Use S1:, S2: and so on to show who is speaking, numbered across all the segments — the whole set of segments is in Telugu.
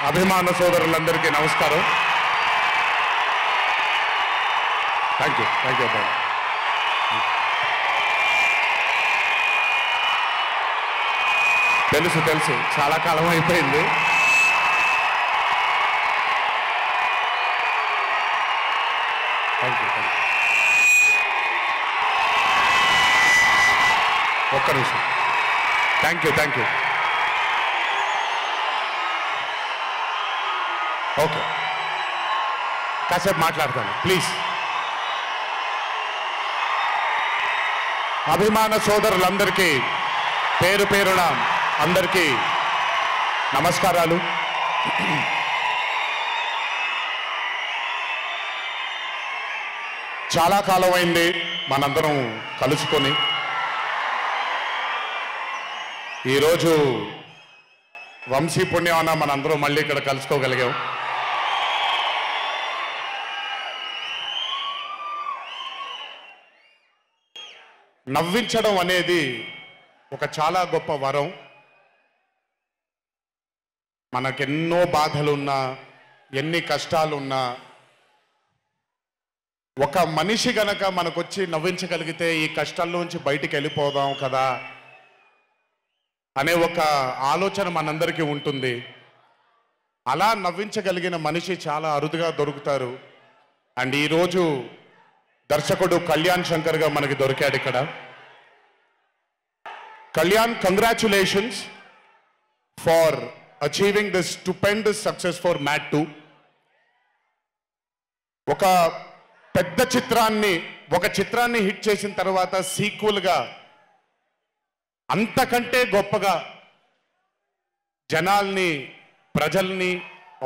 S1: అభిమాన సోదరులందరికీ నమస్కారం. థ్యాంక్ యూ తెలుసు చాలా కాలం అయిపోయింది. థ్యాంక్ యూ ఒక్క నిమిషం. థ్యాంక్ యూ ఓకే, కాసేపు మాట్లాడతాను ప్లీజ్. అభిమాన సోదరులందరికీ పేరు పేరున అందరికీ నమస్కారాలు. చాలా కాలం అయింది మనందరం కలుసుకొని. ఈరోజు వంశీ పుణ్యమాన మనందరం మళ్ళీ ఇక్కడ కలుసుకోగలిగాం. నవ్వించడం అనేది ఒక చాలా గొప్ప వరం. మనకెన్నో బాధలున్నా, ఎన్ని కష్టాలున్నా, ఒక మనిషి గనక మనకొచ్చి నవ్వించగలిగితే ఈ కష్టాల్లోంచి బయటికి వెళ్ళిపోదాం కదా అనే ఒక ఆలోచన మనందరికీ ఉంటుంది. అలా నవ్వించగలిగిన మనిషి చాలా అరుదుగా దొరుకుతారు. అండ్ ఈరోజు దర్శకుడు కళ్యాణ్ శంకర్గా మనకి దొరికాడు ఇక్కడ. Kalyan, congratulations for achieving this stupendous success for Mad 2. ఒక పెద్ద చిత్రాన్ని హిట్ చేసిన తర్వాత సీక్వెల్గా అంతకంటే గొప్పగా జనాల్ని, ప్రజల్ని,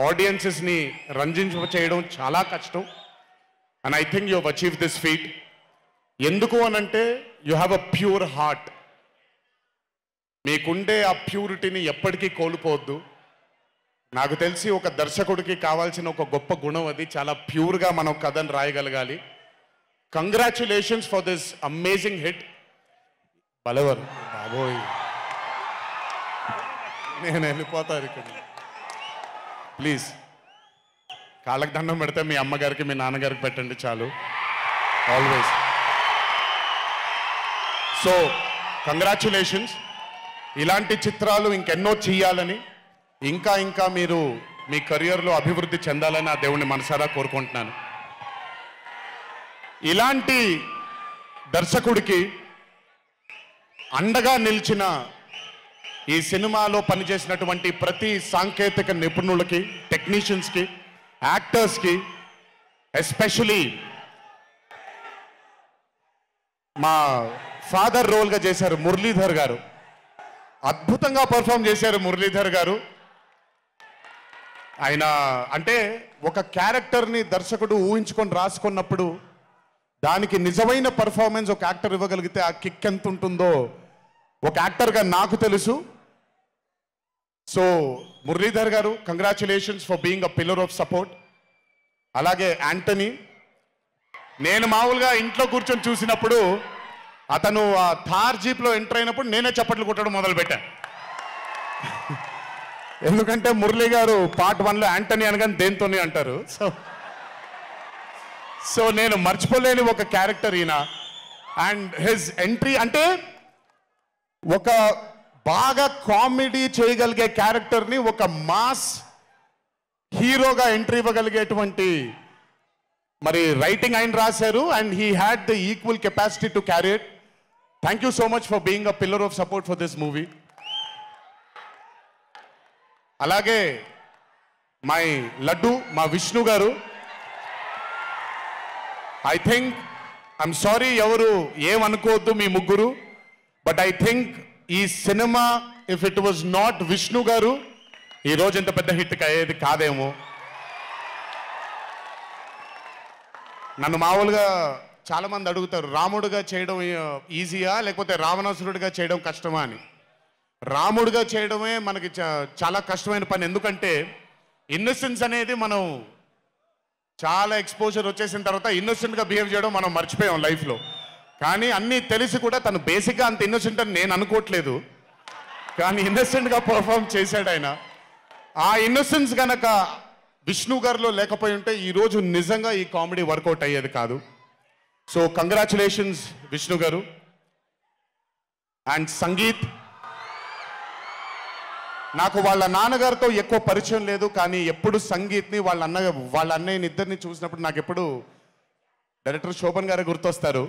S1: ఆడియన్సెస్ని రంజింపచేయడం చాలా కష్టం. And I think you have achieve this feat. ఎందుకు అనంటే you have a pure heart. మీకుండే ఆ ప్యూరిటీని ఎప్పటికీ కోల్పోవద్దు. నాకు తెలిసి ఒక దర్శకుడికి కావాల్సిన ఒక గొప్ప గుణం అది. చాలా ప్యూర్గా మనం కథను రాయగలగాలి. Congratulations for this amazing hit. బలవర్ బాబోయ్, నేను వెళ్ళిపోతాను ఇక్కడ. ప్లీజ్ కాళ్ళకి దండం పెడితే మీ అమ్మగారికి, మీ నాన్నగారికి పెట్టండి చాలు. ఆల్వేస్. So congratulations. ఇలాంటి చిత్రాలు ఇంకెన్నో చెయ్యాలని, ఇంకా మీరు మీ కెరియర్లో అభివృద్ధి చెందాలని ఆ దేవుణ్ణి మనసారా కోరుకుంటున్నాను. ఇలాంటి దర్శకుడికి అండగా నిలిచిన ఈ సినిమాలో పనిచేసినటువంటి ప్రతి సాంకేతిక నిపుణులకి, టెక్నీషియన్స్కి, యాక్టర్స్కి, ఎస్పెషలీ మా ఫాదర్ రోల్గా చేశారు మురళీధర్ గారు. అద్భుతంగా పర్ఫామ్ చేశారు మురళీధర్ గారు. ఆయన అంటే ఒక క్యారెక్టర్ని దర్శకుడు ఊహించుకొని రాసుకున్నప్పుడు దానికి నిజమైన పర్ఫార్మెన్స్ ఒక యాక్టర్ ఇవ్వగలిగితే ఆ కిక్ ఎంత ఉంటుందో ఒక యాక్టర్గా నాకు తెలుసు. సో మురళీధర్ గారు, congratulations for being a pillar of support. అలాగే యాంటనీ, నేను మామూలుగా ఇంట్లో కూర్చొని చూసినప్పుడు అతను ఆ థార్ జీప్లో ఎంటర్ అయినప్పుడు నేనే చప్పట్లు కొట్టడం మొదలుపెట్టాను. ఎందుకంటే మురళీ గారు పార్ట్ 1లో యాంటనీ అనగానే దేంతోనే అంటారు. సో నేను మర్చిపోలేని ఒక క్యారెక్టర్ ఈయన. అండ్ హిజ్ ఎంట్రీ అంటే ఒక బాగా కామెడీ చేయగలిగే క్యారెక్టర్ని ఒక మాస్ హీరోగా ఎంట్రీ ఇవ్వగలిగేటువంటి మరి రైటింగ్ ఆయన రాశారు. And he had the equal capacity to carry it. Thank you so much for being a pillar of support for this movie. అలాగే మై లడ్డు, మా విష్ణు గారు. ఐ థింక్, ఐఎమ్ సారీ ఎవరు ఏమనుకోవద్దు మీ ముగ్గురు, బట్ ఐ థింక్ ఈ cinema if it was not Vishnu గారు ఈ రోజు ఇంత పెద్ద హిట్ అయ్యేది కాదేమో. నన్ను మామూలుగా చాలా మంది అడుగుతారు, రాముడుగా చేయడం ఈజీయా లేకపోతే రావణాసురుడిగా చేయడం కష్టమా అని. రాముడుగా చేయడమే మనకి చాలా కష్టమైన పని. ఎందుకంటే ఇన్నోసెన్స్ అనేది మనం చాలా ఎక్స్పోజర్ వచ్చేసిన తర్వాత ఇన్నోసెంట్గా బిహేవ్ చేయడం మనం మర్చిపోయాం లైఫ్లో. కానీ అన్నీ తెలిసి కూడా తను బేసిక్గా అంత ఇన్నోసెంట్ అని నేను అనుకోవట్లేదు. కానీ ఇన్నసెంట్గా పర్ఫామ్ చేశాడు ఆయన. ఆ ఇన్నసెన్స్ గనక విష్ణు గారిలో లేకపోయి ఉంటే ఈరోజు నిజంగా ఈ కామెడీ వర్కౌట్ అయ్యేది కాదు. సో కంగ్రాచులేషన్స్ విష్ణు గారు. అండ్ సంగీత్, నాకు వాళ్ళ నాన్నగారితో ఎక్కువ పరిచయం లేదు, కానీ ఎప్పుడు సంగీత్ని వాళ్ళ అన్నయ్యని ఇద్దరిని చూసినప్పుడు నాకు ఎప్పుడు డైరెక్టర్ శోభన్ గారు గుర్తొస్తారు.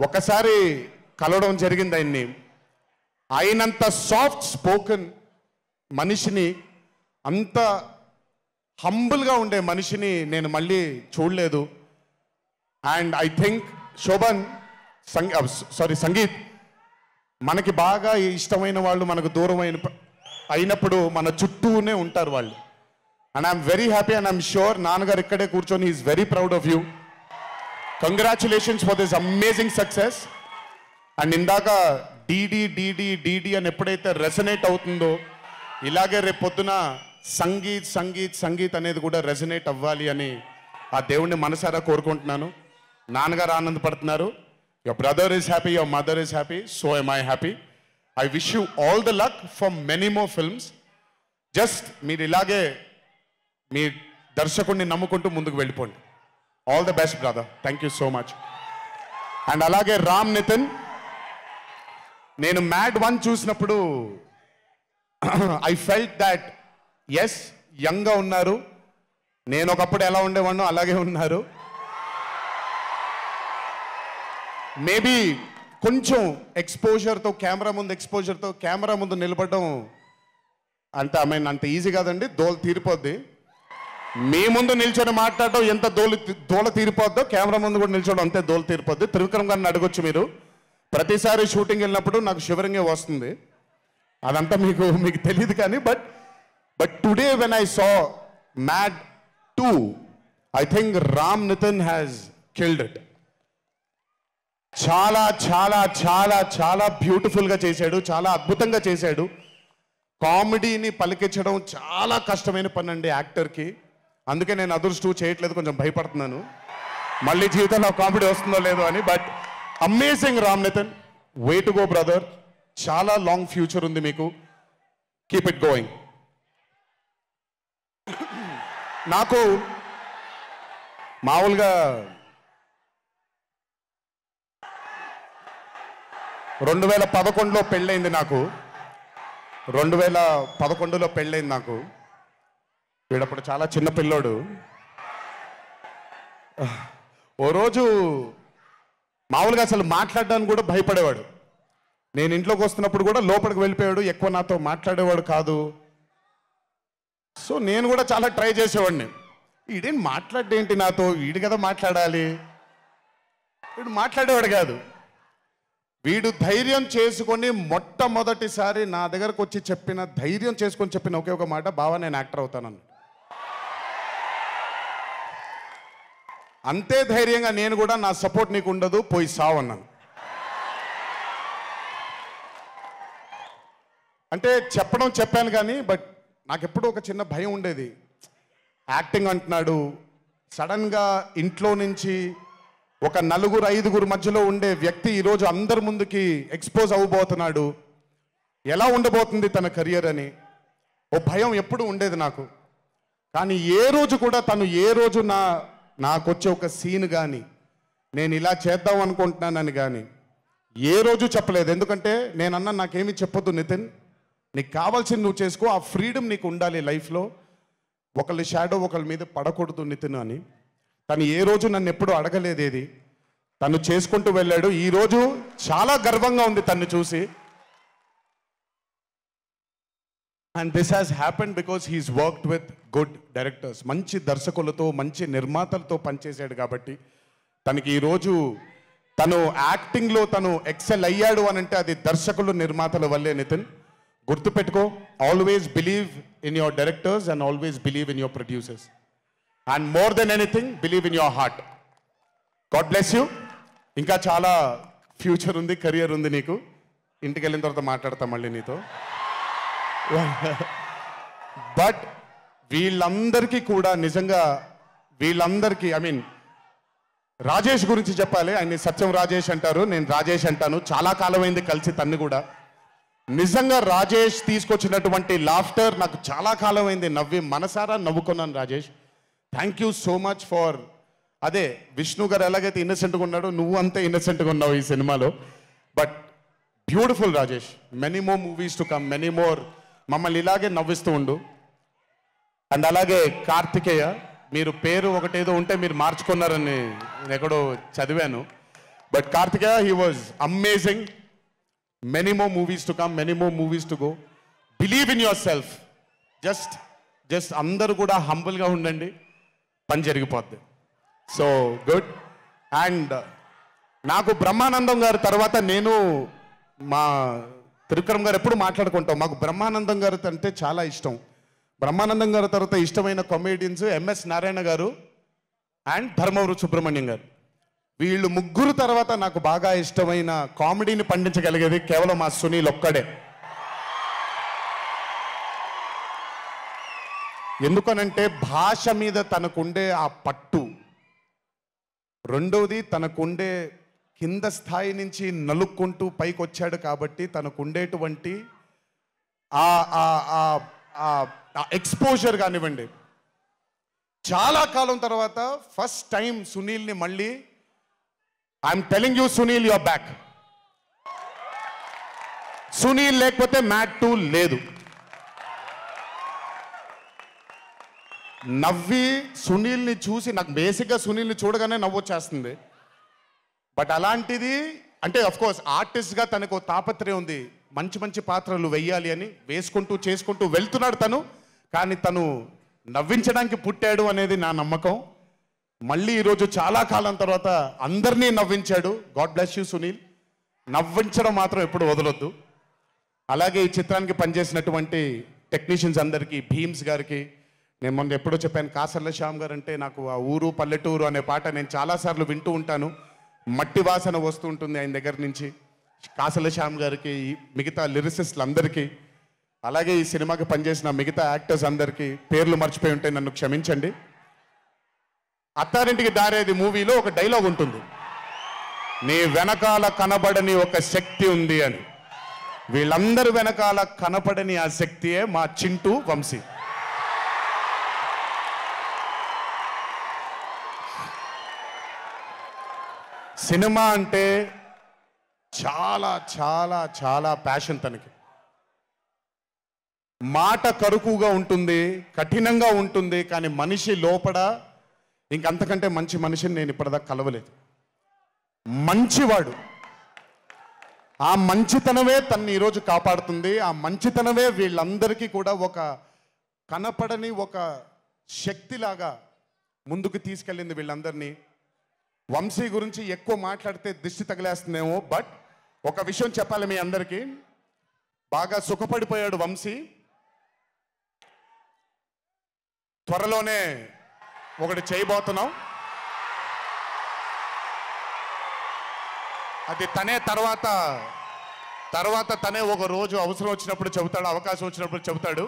S1: ఒకసారి కలవడం జరిగింది ఆయన్ని. అయినంత సాఫ్ట్ స్పోకెన్ మనిషిని, అంత హంబుల్గా ఉండే మనిషిని నేను మళ్ళీ చూడలేదు. And I think Shobhan Sangeeth, మనకి బాగా ఇష్టమైన వాళ్ళు మనకు దూరం అయినప్పుడు మన చుట్టూనే ఉంటారు వాళ్ళు. And I'm very happy and I'm sure నాన్నగారు ఇక్కడే కూర్చొని is very proud of you. Congratulations for this amazing success. And ఇందాక డీడీ డీడీ డీడీ అని ఎప్పుడైతే రెసనేట్ అవుతుందో, ఇలాగే రేపు పొద్దున సంగీత్ సంగీత్ సంగీత్ అనేది కూడా రెసనేట్ అవ్వాలి అని ఆ దేవుణ్ణి మనసారా కోరుకుంటున్నాను. నాన్నగారు ఆనందపడుతున్నారు. Your brother is happy, your mother is happy, so am I happy. I wish you all the luck for many more films. Just మీరు ఇలాగే మీ దర్శకుడిని నమ్ముకుంటూ ముందుకు వెళ్ళిపోండి. All the best brother. Thank you so much. And అలాగే రామ్ నితిన్, నేను మ్యాడ్ 1 చూసినప్పుడు ఐ ఫెల్ట్ దాట్ ఎస్ యంగ్గా ఉన్నారు, నేను ఒకప్పుడు ఎలా ఉండేవాడినో అలాగే ఉన్నారు. మేబీ కొంచెం ఎక్స్పోజర్తో, కెమెరా ముందు నిలబడడం అంటే అంత ఈజీ కాదండి, దోల తీరిపోద్ది. మీ ముందు నిల్చొని మాట్లాడడం ఎంత దోల తీరిపోద్దో, కెమెరా ముందు కూడా నిల్చోవడం అంతే దోల తీరిపోద్ది. త్రివిక్రమ్ గారిని అడగొచ్చు మీరు. ప్రతిసారి షూటింగ్ వెళ్ళినప్పుడు నాకు షివరింగే వస్తుంది. అదంతా మీకు తెలియదు కానీ but today when I saw Mad 2, I think Ram Nithin has killed it. చాలా చాలా చాలా చాలా బ్యూటిఫుల్గా చేశాడు, చాలా అద్భుతంగా చేశాడు. కామెడీని పలికించడం చాలా కష్టమైన పని అండి యాక్టర్కి. అందుకే నేను అదర్స్ 2 చేయట్లేదు, కొంచెం భయపడుతున్నాను మళ్ళీ జీవితంలో కామెడీ వస్తుందో లేదో అని. But amazing Ram Nithin, way to go brother. చాలా లాంగ్ ఫ్యూచర్ ఉంది మీకు. Keep it going. నాకు మామూలుగా 2011లో పెళ్ళైంది నాకు. 2011లో పెళ్ళైంది నాకు. వీడప్పుడు చాలా చిన్న పిల్లోడు. ఓ రోజు మామూలుగా అసలు మాట్లాడడానికి కూడా భయపడేవాడు. నేను ఇంట్లోకి వస్తున్నప్పుడు కూడా లోపలికి వెళ్ళిపోయాడు, ఎక్కువ నాతో మాట్లాడేవాడు కాదు. సో నేను కూడా చాలా ట్రై చేసేవాడిని. వీడేం మాట్లాడేంటి నాతో, వీడు కదా మాట్లాడాలి. వీడు మాట్లాడేవాడు కాదు. వీడు ధైర్యం చేసుకొని మొట్టమొదటిసారి నా దగ్గరకు వచ్చి ధైర్యం చేసుకొని చెప్పిన ఒకే ఒక మాట, బావా నేను యాక్టర్ అవుతానని. అంతే ధైర్యంగా నేను కూడా, నా సపోర్ట్ నీకు ఉండదు, పోయి సావన్నాను. అంటే చెప్పాను కానీ బట్ నాకు ఎప్పుడూ ఒక చిన్న భయం ఉండేది. యాక్టింగ్ అంటున్నాడు, సడన్గా ఇంట్లో నుంచి ఒక 4-5 మధ్యలో ఉండే వ్యక్తి ఈరోజు అందరి ముందుకి ఎక్స్పోజ్ అవ్వబోతున్నాడు, ఎలా ఉండబోతుంది తన కెరియర్ అని ఓ భయం ఎప్పుడు ఉండేది నాకు. కానీ ఏ రోజు కూడా నాకు వచ్చే ఒక సీన్ కానీ, నేను ఇలా చేద్దాం అనుకుంటున్నానని కానీ ఏ రోజు చెప్పలేదు. ఎందుకంటే నేనన్నా నాకేమీ చెప్పొద్దు నితిన్, నీకు కావాల్సింది నువ్వు చేసుకో, ఆ ఫ్రీడమ్ నీకు ఉండాలి లైఫ్లో, ఒకళ్ళ షాడో ఒకళ్ళ మీద పడకూడదు నితిన్ అని. తను ఏ రోజు నన్ను ఎప్పుడూ అడగలేదేది, తను చేసుకుంటూ వెళ్ళాడు. ఈరోజు చాలా గర్వంగా ఉంది తను చూసి. And this has happened because he's worked with good directors. మంచి దర్శకులతో, మంచి నిర్మాతలతో పనిచేశాడు కాబట్టి తనకి ఈరోజు తను యాక్టింగ్లో తను ఎక్సెల్ అయ్యాడు అని అంటే అది దర్శకులు, నిర్మాతల వల్లే నితిన్. గుర్తుపెట్టుకో, always believe in your directors and always believe in your producers. And more than anything believe in your heart. God bless you. ఇంకా చాలా ఫ్యూచర్ ఉంది, కెరియర్ ఉంది నీకు. ఇంటికి వెళ్ళిన తర్వాత మాట్లాడతాం మళ్ళీ నీతో. బట్ వీళ్ళందరికీ కూడా నిజంగా రాజేష్ గురించి చెప్పాలి. ఆయన సత్యం రాజేష్ అంటారు, నేను రాజేష్ అంటాను. చాలా కాలమైంది కలిసి తన్ని కూడా. నిజంగా రాజేష్ తీసుకొచ్చినటువంటి లాఫ్టర్ నాకు చాలా కాలం అయింది నవ్వి మనసారా నవ్వుకున్నాను Rajesh. Thank you so much for అదే విష్ణు గారు ఎలాగైతే ఇన్నసెంట్గా ఉన్నాడో నువ్వు అంతే ఇన్నసెంట్గా ఉన్నావు ఈ సినిమాలో. But beautiful Rajesh, many more movies to come, many more, మమ్మల్ని ఇలాగే నవ్విస్తూ ఉండు. అండ్ అలాగే కార్తికేయ, మీరు పేరు ఒకటేదో ఉంటే మీరు మార్చుకున్నారని నేను ఎక్కడో చదివాను. But Karthikeya, he was amazing. Many more movies to come, many more movies to go. Believe in yourself. Just అందరూ కూడా హంబుల్గా ఉండండి, పని జరిగిపోద్ది. So good. అండ్ నాకు బ్రహ్మానందం గారి తర్వాత నేను మా త్రివిక్రమ్ గారు ఎప్పుడు మాట్లాడుకుంటాం, మాకు బ్రహ్మానందం గారు అంటే చాలా ఇష్టం. బ్రహ్మానందం గారి తర్వాత ఇష్టమైన కామెడియన్స్ ఎంఎస్ నారాయణ గారు అండ్ ధర్మవరం సుబ్రహ్మణ్యం గారు. వీళ్ళు ముగ్గురు తర్వాత నాకు బాగా ఇష్టమైన కామెడీని పండించగలిగేది కేవలం మా సునీల్ ఒక్కడే. ఎందుకనంటే భాష మీద తనకుండే ఆ పట్టు, రెండోది తనకుండే కింద స్థాయి నుంచి నలుక్కుంటూ పైకి వచ్చాడు కాబట్టి తనకుండేటువంటి ఎక్స్పోజర్ కానివ్వండి. చాలా కాలం తర్వాత ఫస్ట్ టైం సునీల్ని మళ్ళీ, I'm telling you Sunil, your back. Sunil లేకపోతే మ్యాట్ 2 లేదు. నవ్వి సునీల్ని చూసి నాకు బేసిక్గా సునీల్ని చూడగానే నవ్వొచ్చేస్తుంది. బట్ అలాంటిది అంటే అఫ్కోర్స్ ఆర్టిస్ట్గా తనకు తాపత్రయం ఉంది, మంచి మంచి పాత్రలు వెయ్యాలి అని వేసుకుంటూ చేసుకుంటూ వెళ్తున్నాడు తను. కానీ తను నవ్వించడానికి పుట్టాడు అనేది నా నమ్మకం. మళ్ళీ ఈరోజు చాలా కాలం తర్వాత అందరినీ నవ్వించాడు. God bless you Sunil. నవ్వించడం మాత్రం ఎప్పుడు వదలొద్దు. అలాగే ఈ చిత్రానికి పనిచేసినటువంటి టెక్నీషియన్స్ అందరికీ, భీమ్స్ గారికి, నేను మొన్న ఎప్పుడో చెప్పాను, కాసర్ల శ్యామ్ గారు అంటే నాకు ఆ ఊరు పల్లెటూరు అనే పాట నేను చాలాసార్లు వింటూ ఉంటాను. మట్టి వాసన వస్తూ ఉంటుంది ఆయన దగ్గర నుంచి. కాసర్ల శ్యామ్ గారికి, మిగతా లిరిసిస్టులు అందరికీ, అలాగే ఈ సినిమాకి పనిచేసిన మిగతా యాక్టర్స్ అందరికీ పేర్లు మర్చిపోయి ఉంటే నన్ను క్షమించండి. అత్తారింటికి దారేది మూవీలో ఒక డైలాగ్ ఉంటుంది, నీ వెనకాల కనబడని ఒక శక్తి ఉంది అని. వీళ్ళందరి వెనకాల కనపడని ఆ శక్తియే మా చింటూ వంశీ. సినిమా అంటే చాలా చాలా చాలా ప్యాషన్ తనకి. మాట కరుకుగా ఉంటుంది, కఠినంగా ఉంటుంది, కానీ మనిషి లోపల ఇంకంతకంటే మంచి మనిషిని నేను ఇప్పటిదాకా కలవలేదు. మంచివాడు. ఆ మంచితనమే తన్ని ఈరోజు కాపాడుతుంది. ఆ మంచితనమే వీళ్ళందరికీ కూడా ఒక కనపడని ఒక శక్తిలాగా ముందుకు తీసుకెళ్ళింది వీళ్ళందరినీ. వంశీ గురించి ఎక్కువ మాట్లాడితే దిష్టి తగిలేస్తుందేమో, బట్ ఒక విషయం చెప్పాలి మీ అందరికీ, బాగా సుఖపడిపోయాడు వంశీ. త్వరలోనే ఒకటి చేయబోతున్నాం. అది తనే తర్వాత తనే ఒక రోజు అవసరం వచ్చినప్పుడు చెబుతాడు, అవకాశం వచ్చినప్పుడు చెబుతాడు.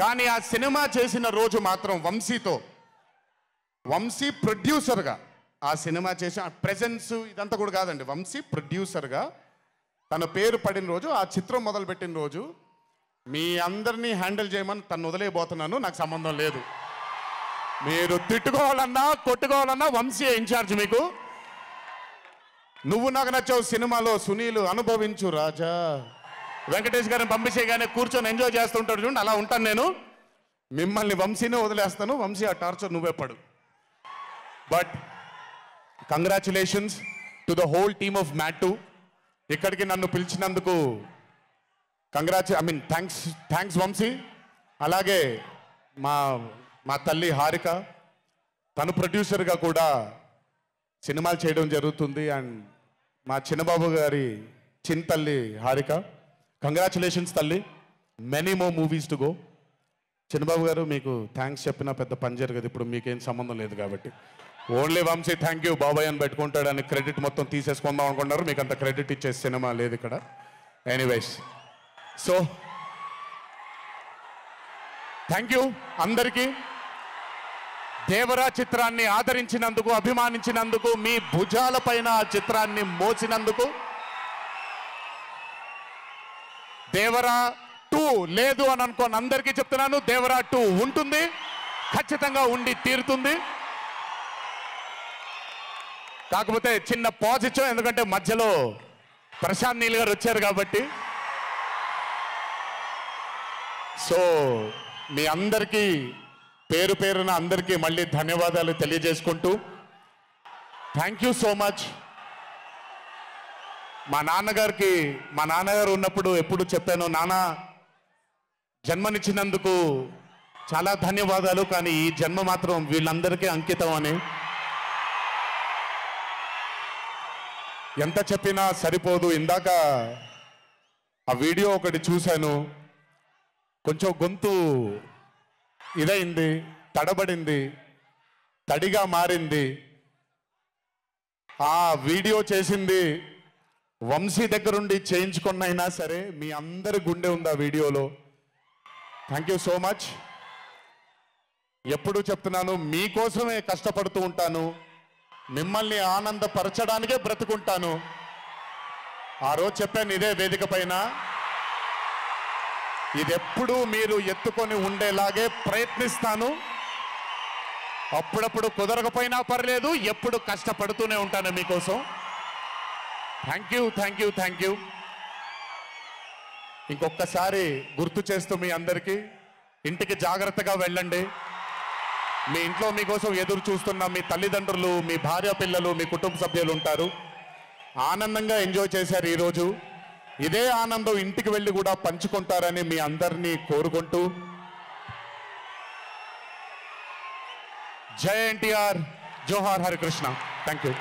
S1: కానీ ఆ సినిమా చేసిన రోజు మాత్రం వంశీతో, వంశీ ప్రొడ్యూసర్గా ఆ సినిమా చేసిన ప్రెజెన్స్ ఇదంతా కూడా కాదండి, వంశీ ప్రొడ్యూసర్గా తన పేరు పడిన రోజు, ఆ చిత్రం మొదలుపెట్టిన రోజు, మీ అందరినీ హ్యాండిల్ చేయమని తను వదిలేయబోతున్నాను, నాకు సంబంధం లేదు. మీరు తిట్టుకోవాలన్నా కొట్టుకోవాలన్నా వంశీ ఇన్ఛార్జ్ మీకు. నువ్వు నాకు నచ్చావు సినిమాలో సునీల్ అనుభవించు రాజా, వెంకటేష్ గారిని పంపించేగానే కూర్చొని ఎంజాయ్ చేస్తుంటాడు చూడండి, అలా ఉంటాను నేను. మిమ్మల్ని వంశీనే వదిలేస్తాను, వంశీ ఆ టార్చర్ నువ్వే పడు. But congratulations to the whole team of Mad 2. ఇక్కడికి నన్ను పిలిచినందుకు థ్యాంక్స్ వంశీ. అలాగే మా తల్లి హారిక, తను ప్రొడ్యూసర్గా కూడా సినిమాలు చేయడం జరుగుతుంది. అండ్ మా చిన్నబాబు గారి చిన్న తల్లి హారిక, కంగ్రాచులేషన్స్ తల్లి, many more movies to go. Chinnababu గారు మీకు థ్యాంక్స్ చెప్పినా పెద్ద పని జరగదు, ఇప్పుడు మీకేం సంబంధం లేదు కాబట్టి. ఓన్లీ వంశీ థ్యాంక్ యూ బాబాయ్ అని పెట్టుకుంటాడని క్రెడిట్ మొత్తం తీసేసుకుందాం అనుకుంటున్నారు. మీకు అంత క్రెడిట్ ఇచ్చే సినిమా లేదు ఇక్కడ. ఎనీవేస్, సో థ్యాంక్ యూ అందరికీ. దేవరా చిత్రాన్ని ఆదరించినందుకు, అభిమానించినందుకు, మీ భుజాలపైన ఆ చిత్రాన్ని మోసినందుకు దేవరా 2 లేదు అని అనుకోని అందరికీ చెప్తున్నాను, దేవరా 2 ఉంటుంది, ఖచ్చితంగా ఉండి తీరుతుంది. కాకపోతే చిన్న పాజ్ ఇచ్చాం, ఎందుకంటే మధ్యలో ప్రశాంత్ నీల్ గారు వచ్చారు కాబట్టి. సో మీ అందరికీ పేరు పేరున అందరికీ మళ్ళీ ధన్యవాదాలు తెలియజేసుకుంటూ, థ్యాంక్ యూ సో మచ్. మా నాన్నగారు ఉన్నప్పుడు ఎప్పుడు చెప్పాను, నాన్న జన్మనిచ్చినందుకు చాలా ధన్యవాదాలు, కానీ ఈ జన్మ మాత్రం వీళ్ళందరికీ అంకితం అని. ఎంత చెప్పినా సరిపోదు. ఇందాక ఆ వీడియో ఒకటి చూశాను, కొంచెం గొంతు ఇదైంది, తడబడింది, తడిగా మారింది. ఆ వీడియో చేసింది వంశీ దగ్గరుండి చేయించుకున్నైనా సరే మీ అందరి గుండె ఉంది ఆ వీడియోలో. Thank you so much. ఎప్పుడు చెప్తున్నాను, మీకోసమే కష్టపడుతూ ఉంటాను, మిమ్మల్ని ఆనందపరచడానికే బ్రతుకుంటాను. ఆ రోజు చెప్పాను ఇదే వేదిక పైన, ఇది ఎప్పుడు మీరు ఎత్తుకొని ఉండేలాగే ప్రయత్నిస్తాను. అప్పుడప్పుడు కుదరకపోయినా పర్లేదు, ఎప్పుడు కష్టపడుతూనే ఉంటాను మీకోసం. Thank you, thank you, thank you. ఇంకొకసారి గుర్తు చేస్తూ మీ అందరికీ, ఇంటికి జాగ్రత్తగా వెళ్ళండి. మీ ఇంట్లో మీకోసం ఎదురు చూస్తున్న మీ తల్లిదండ్రులు, మీ భార్య పిల్లలు, మీ కుటుంబ సభ్యులు ఉంటారు. ఆనందంగా ఎంజాయ్ చేశారు ఈరోజు. ఇదే ఆనందం ఇంటికి వెళ్ళి కూడా పంచుకుంటారని మీ అందరినీ కోరుకుంటూ, జై ఎన్టీఆర్, జోహార్ హరికృష్ణ. Thank you.